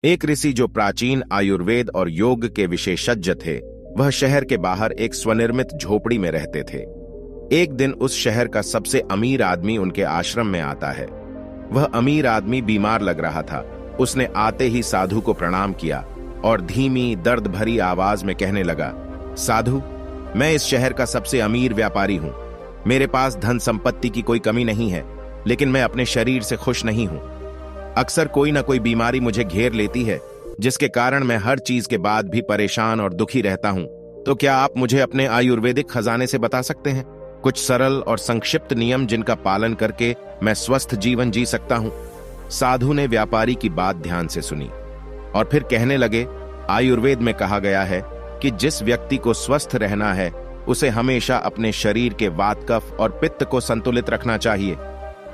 एक ऋषि जो प्राचीन आयुर्वेद और योग के विशेषज्ञ थे, वह शहर के बाहर एक स्वनिर्मित झोपड़ी में रहते थे। एक दिन उस शहर का सबसे अमीर आदमी उनके आश्रम में आता है। वह अमीर आदमी बीमार लग रहा था। उसने आते ही साधु को प्रणाम किया और धीमी दर्द भरी आवाज में कहने लगा, साधु, मैं इस शहर का सबसे अमीर व्यापारी हूं। मेरे पास धन संपत्ति की कोई कमी नहीं है, लेकिन मैं अपने शरीर से खुश नहीं हूं। अक्सर कोई ना कोई बीमारी मुझे घेर लेती है, जिसके कारण मैं हर चीज के बाद भी परेशान और दुखी रहता हूं। तो क्या आप मुझे अपने आयुर्वेदिक खजाने से बता सकते हैं कुछ सरल और संक्षिप्त नियम जिनका पालन करके मैं स्वस्थ जीवन जी सकता हूं? साधु ने व्यापारी की बात ध्यान से सुनी और फिर कहने लगे, आयुर्वेद में कहा गया है कि जिस व्यक्ति को स्वस्थ रहना है उसे हमेशा अपने शरीर के वात, कफ और पित्त को संतुलित रखना चाहिए।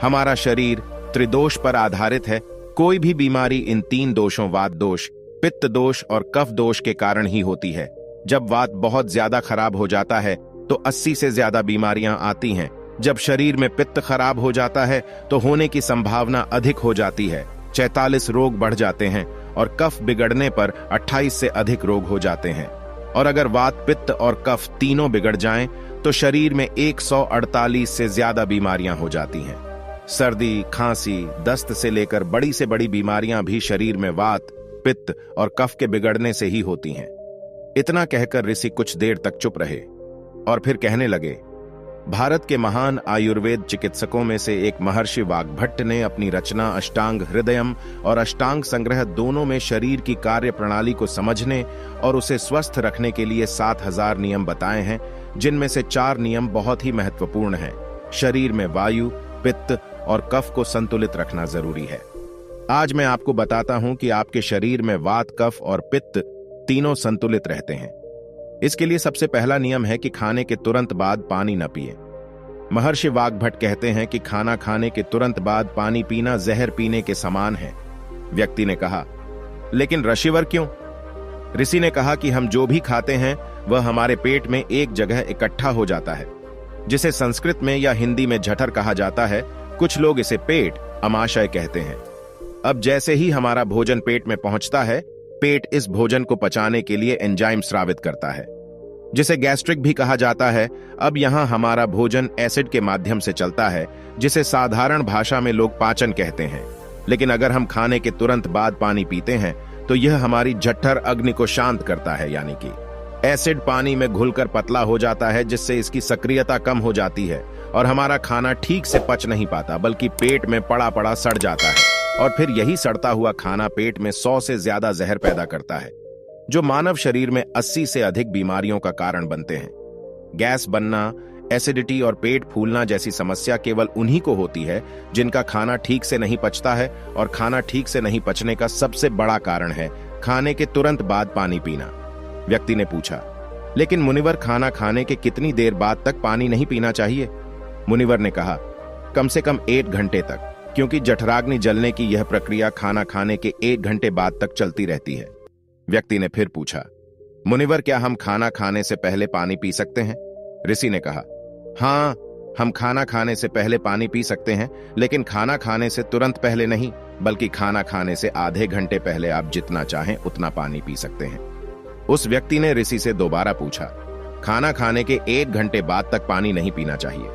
हमारा शरीर त्रिदोष पर आधारित है। कोई भी बीमारी इन तीन दोषों, वात दोष, पित्त दोष और कफ दोष के कारण ही होती है। जब वात बहुत ज्यादा खराब हो जाता है तो 80 से ज्यादा बीमारियां आती हैं। जब शरीर में पित्त खराब हो जाता है तो होने की संभावना अधिक हो जाती है। 46 रोग बढ़ जाते हैं और कफ बिगड़ने पर 28 से अधिक रोग हो जाते हैं। और अगर वात, पित्त और कफ तीनों बिगड़ जाएं तो शरीर में 148 से ज्यादा बीमारियां हो जाती हैं। सर्दी, खांसी, दस्त से लेकर बड़ी से बड़ी बीमारियां भी शरीर में वात, पित्त और कफ के बिगड़ने से ही होती हैं। इतना कहकर ऋषि कुछ देर तक चुप रहे और फिर कहने लगे, भारत के महान आयुर्वेद चिकित्सकों में से एक महर्षि वाग्भट्ट ने अपनी रचना अष्टांग हृदयम और अष्टांग संग्रह दोनों में शरीर की कार्य प्रणाली को समझने और उसे स्वस्थ रखने के लिए 7000 नियम बताए हैं, जिनमें से 4 नियम बहुत ही महत्वपूर्ण हैं। शरीर में वायु, पित्त और कफ को संतुलित रखना जरूरी है। आज मैं आपको बताता हूं कि आपके शरीर में वात, कफ और पित्त तीनों संतुलित रहते हैं। इसके लिए सबसे पहला नियम है कि खाने के तुरंत बाद पानी न पिए। महर्षि वाग्भट्ट कहते हैं कि खाना खाने के तुरंत बाद पानी पीना जहर पीने के समान है। व्यक्ति ने कहा, लेकिन ऋषिवर क्यों? ऋषि ने कहा कि हम जो भी खाते हैं वह हमारे पेट में एक जगह इकट्ठा हो जाता है, जिसे संस्कृत में या हिंदी में जठर कहा जाता है। कुछ लोग इसे पेट, अमाशय कहते हैं। अब जैसे ही हमारा भोजन पेट में पहुंचता है, पेट इस भोजन को पचाने के लिए एंजाइम स्रावित करता है, जिसे गैस्ट्रिक भी कहा जाता है। अब यहां हमारा भोजन एसिड के माध्यम से चलता है, जिसे साधारण भाषा में लोग पाचन कहते हैं। लेकिन अगर हम खाने के तुरंत बाद पानी पीते हैं तो यह हमारी जठर अग्नि को शांत करता है, यानी कि एसिड पानी में घुलकर पतला हो जाता है, जिससे इसकी सक्रियता कम हो जाती है और हमारा खाना ठीक से पच नहीं पाता, बल्कि पेट में पड़ा पड़ा सड़ जाता है। और फिर यही सड़ता हुआ खाना पेट में 100 से ज्यादा जहर पैदा करता है, जो मानव शरीर में 80 से अधिक बीमारियों का कारण बनते हैं। गैस बनना, एसिडिटी और पेट फूलना जैसी समस्या केवल उन्हीं को होती है जिनका खाना ठीक से नहीं पचता है, और खाना ठीक से नहीं पचने का सबसे बड़ा कारण है खाने के तुरंत बाद पानी पीना। व्यक्ति ने पूछा, लेकिन मुनिवर, खाना खाने के कितनी देर बाद तक पानी नहीं पीना चाहिए? मुनिवर ने कहा, कम से कम 1 घंटे तक, क्योंकि जठराग्नि जलने की यह प्रक्रिया खाना खाने के 1 घंटे बाद तक चलती रहती है। व्यक्ति ने फिर पूछा, मुनिवर, क्या हम खाना खाने से पहले पानी पी सकते हैं? ऋषि ने कहा, हाँ, हम खाना खाने से पहले पानी पी सकते हैं, लेकिन खाना खाने से तुरंत पहले नहीं, बल्कि खाना खाने से आधे घंटे पहले आप जितना चाहें उतना पानी पी सकते हैं। उस व्यक्ति ने ऋषि से दोबारा पूछा, खाना खाने के 1 घंटे बाद तक पानी नहीं पीना चाहिए,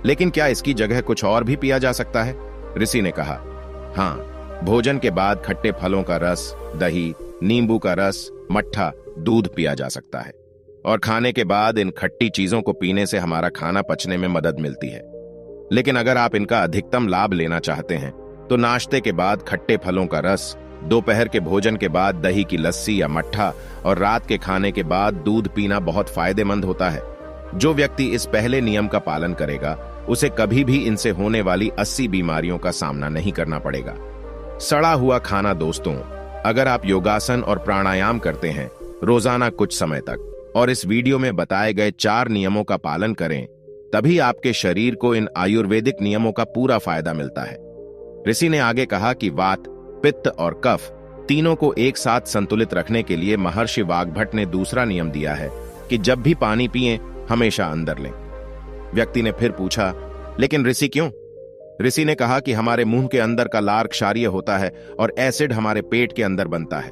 लेकिन क्या इसकी जगह कुछ और भी पिया जा सकता है? ऋषि ने कहा, हाँ, भोजन के बाद खट्टे फलों का रस, दही, नींबू का रस, मट्ठा, दूध पिया जा सकता है। और खाने के बाद इन खट्टी चीजों को पीने से हमारा खाना पचने में मदद मिलती है। लेकिन अगर आप इनका अधिकतम लाभ लेना चाहते हैं तो नाश्ते के बाद खट्टे फलों का रस, दोपहर के भोजन के बाद दही की लस्सी या मट्ठा और रात के खाने के बाद दूध पीना बहुत फायदेमंद होता है। जो व्यक्ति इस पहले नियम का पालन करेगा उसे कभी भी इनसे होने वाली 80 बीमारियों का सामना नहीं करना पड़ेगा। सड़ा हुआ खाना दोस्तों, अगर आप योगासन और प्राणायाम करते हैं रोजाना कुछ समय तक और इस वीडियो में बताए गए 4 नियमों का पालन करें, तभी आपके शरीर को इन आयुर्वेदिक नियमों का पूरा फायदा मिलता है। ऋषि ने आगे कहा कि वात, पित्त और कफ तीनों को एक साथ संतुलित रखने के लिए महर्षि वाग्भट्ट ने दूसरा नियम दिया है कि जब भी पानी पिएं हमेशा अंदर लें। व्यक्ति ने फिर पूछा, लेकिन ऋषि क्यों? ऋषि ने कहा कि हमारे मुंह के अंदर का लार क्षारीय होता है और एसिड हमारे पेट के अंदर बनता है।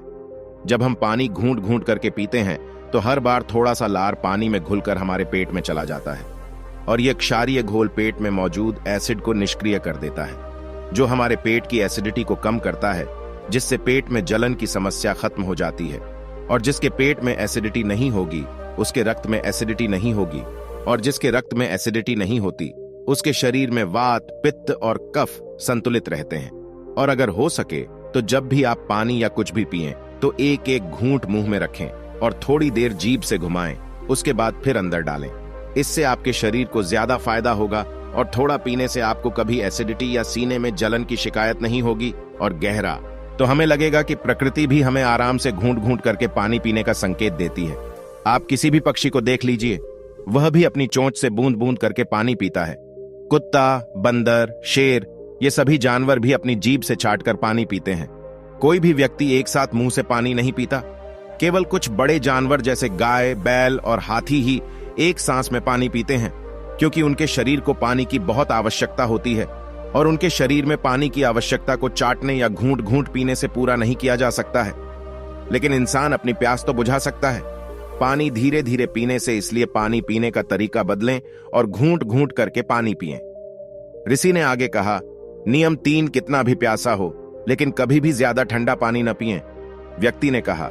जब हम पानी घूंट घूंट करके पीते हैं तो हर बार थोड़ा सा लार पानी में घुलकर हमारे पेट में चला जाता है और यह क्षारीय घोल पेट में मौजूद एसिड को निष्क्रिय कर देता है, जो हमारे पेट की एसिडिटी को कम करता है, जिससे पेट में जलन की समस्या खत्म हो जाती है। और जिसके पेट में एसिडिटी नहीं होगी उसके रक्त में एसिडिटी नहीं होगी, और जिसके रक्त में एसिडिटी नहीं होती उसके शरीर में वात, पित्त और कफ संतुलित रहते हैं। और अगर हो सके तो जब भी आप पानी या कुछ भी पिएं तो एक एक घूंट मुंह में रखें और थोड़ी देर जीभ से घुमाएं, उसके बाद फिर अंदर डालें। इससे आपके शरीर को ज्यादा फायदा होगा और थोड़ा पीने से आपको कभी एसिडिटी या सीने में जलन की शिकायत नहीं होगी। और गहरा तो हमें लगेगा कि प्रकृति भी हमें आराम से घूंट घूंट करके पानी पीने का संकेत देती है। आप किसी भी पक्षी को देख लीजिए, वह भी अपनी चोंच से बूंद बूंद करके पानी पीता है। कुत्ता, बंदर, शेर, ये सभी जानवर भी अपनी जीभ से चाटकर पानी पीते हैं। कोई भी व्यक्ति एक साथ मुंह से पानी नहीं पीता। केवल कुछ बड़े जानवर जैसे गाय, बैल और हाथी ही एक सांस में पानी पीते हैं, क्योंकि उनके शरीर को पानी की बहुत आवश्यकता होती है और उनके शरीर में पानी की आवश्यकता को चाटने या घूंट घूंट पीने से पूरा नहीं किया जा सकता है। लेकिन इंसान अपनी प्यास तो बुझा सकता है पानी धीरे धीरे पीने से। इसलिए पानी पीने का तरीका बदलें और घूंट घूंट करके पानी पिएं। ऋषि ने आगे कहा, नियम 3, कितना भी प्यासा हो लेकिन कभी भी ज्यादा ठंडा पानी न पिएं। व्यक्ति ने कहा,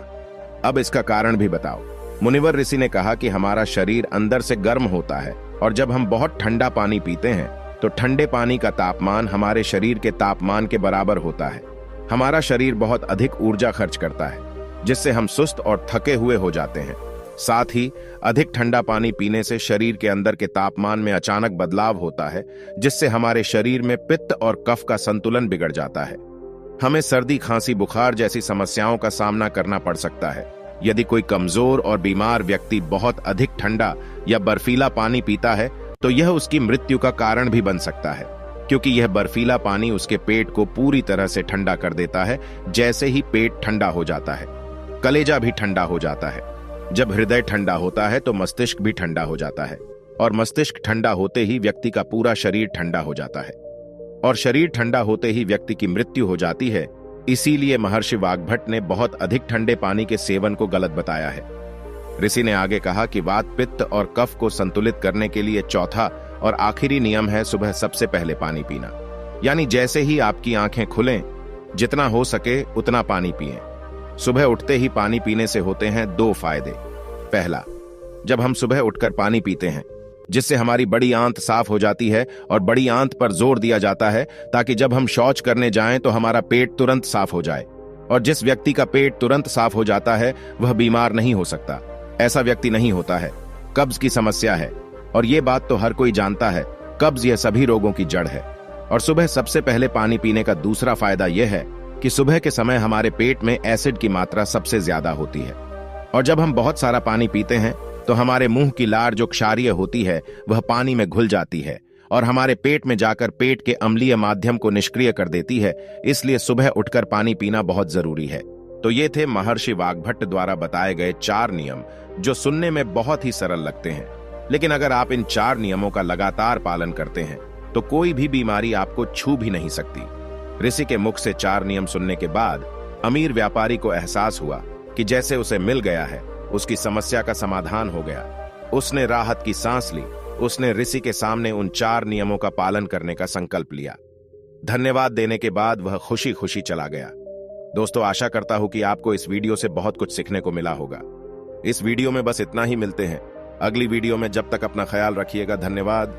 अब इसका कारण भी बताओ। मुनिवर ऋषि ने कहा कि हमारा शरीर अंदर से गर्म होता है और जब हम बहुत ठंडा पानी पीते हैं तो ठंडे पानी का तापमान हमारे शरीर के तापमान के बराबर होता है। हमारा शरीर बहुत अधिक ऊर्जा खर्च करता है, जिससे हम सुस्त और थके हुए हो जाते हैं। साथ ही अधिक ठंडा पानी पीने से शरीर के अंदर के तापमान में अचानक बदलाव होता है, जिससे हमारे शरीर में पित्त और कफ का संतुलन बिगड़ जाता है। हमें सर्दी, खांसी, बुखार जैसी समस्याओं का सामना करना पड़ सकता है। यदि कोई कमजोर और बीमार व्यक्ति बहुत अधिक ठंडा या बर्फीला पानी पीता है तो यह उसकी मृत्यु का कारण भी बन सकता है, क्योंकि यह बर्फीला पानी उसके पेट को पूरी तरह से ठंडा कर देता है। जैसे ही पेट ठंडा हो जाता है, कलेजा भी ठंडा हो जाता है। जब हृदय ठंडा होता है तो मस्तिष्क भी ठंडा हो जाता है, और मस्तिष्क ठंडा होते ही व्यक्ति का पूरा शरीर ठंडा हो जाता है, और शरीर ठंडा होते ही व्यक्ति की मृत्यु हो जाती है। इसीलिए महर्षि वाग्भट ने बहुत अधिक ठंडे पानी के सेवन को गलत बताया है। ऋषि ने आगे कहा कि वात, पित्त और कफ को संतुलित करने के लिए चौथा और आखिरी नियम है सुबह सबसे पहले पानी पीना। यानी जैसे ही आपकी आंखें खुलें, जितना हो सके उतना पानी पिएं। सुबह उठते ही पानी पीने से होते हैं 2 फायदे। पहला, जब हम सुबह उठकर पानी पीते हैं, जिससे हमारी बड़ी आंत साफ हो जाती है, और बड़ी आंत पर जोर दिया जाता है ताकि जब हम शौच करने जाएं तो हमारा पेट तुरंत साफ हो जाए। और जिस व्यक्ति का पेट तुरंत साफ हो जाता है वह बीमार नहीं हो सकता। ऐसा व्यक्ति नहीं होता है। कब्ज की समस्या है, और ये बात तो हर कोई जानता है, कब्ज यह सभी रोगों की जड़ है। और सुबह सबसे पहले पानी पीने का दूसरा फायदा यह है कि सुबह के समय हमारे पेट में एसिड की मात्रा सबसे ज्यादा होती है, और जब हम बहुत सारा पानी पीते हैं तो हमारे मुंह की लार जो क्षारीय होती है वह पानी में घुल जाती है और हमारे पेट में जाकर पेट के अम्लीय माध्यम को निष्क्रिय कर देती है। इसलिए सुबह उठकर पानी पीना बहुत जरूरी है। तो ये थे महर्षि वाग्भट द्वारा बताए गए 4 नियम, जो सुनने में बहुत ही सरल लगते हैं, लेकिन अगर आप इन 4 नियमों का लगातार पालन करते हैं तो कोई भी बीमारी आपको छू भी नहीं सकती। ऋषि के मुख से 4 नियम सुनने के बाद अमीर व्यापारी को एहसास हुआ कि जैसे उसे मिल गया है, उसकी समस्या का समाधान हो गया। उसने राहत की सांस ली। उसने ऋषि के सामने उन 4 नियमों का पालन करने का संकल्प लिया। धन्यवाद देने के बाद वह खुशी खुशी चला गया। दोस्तों, आशा करता हूं कि आपको इस वीडियो से बहुत कुछ सीखने को मिला होगा। इस वीडियो में बस इतना ही। मिलते हैं अगली वीडियो में। जब तक अपना ख्याल रखिएगा। धन्यवाद।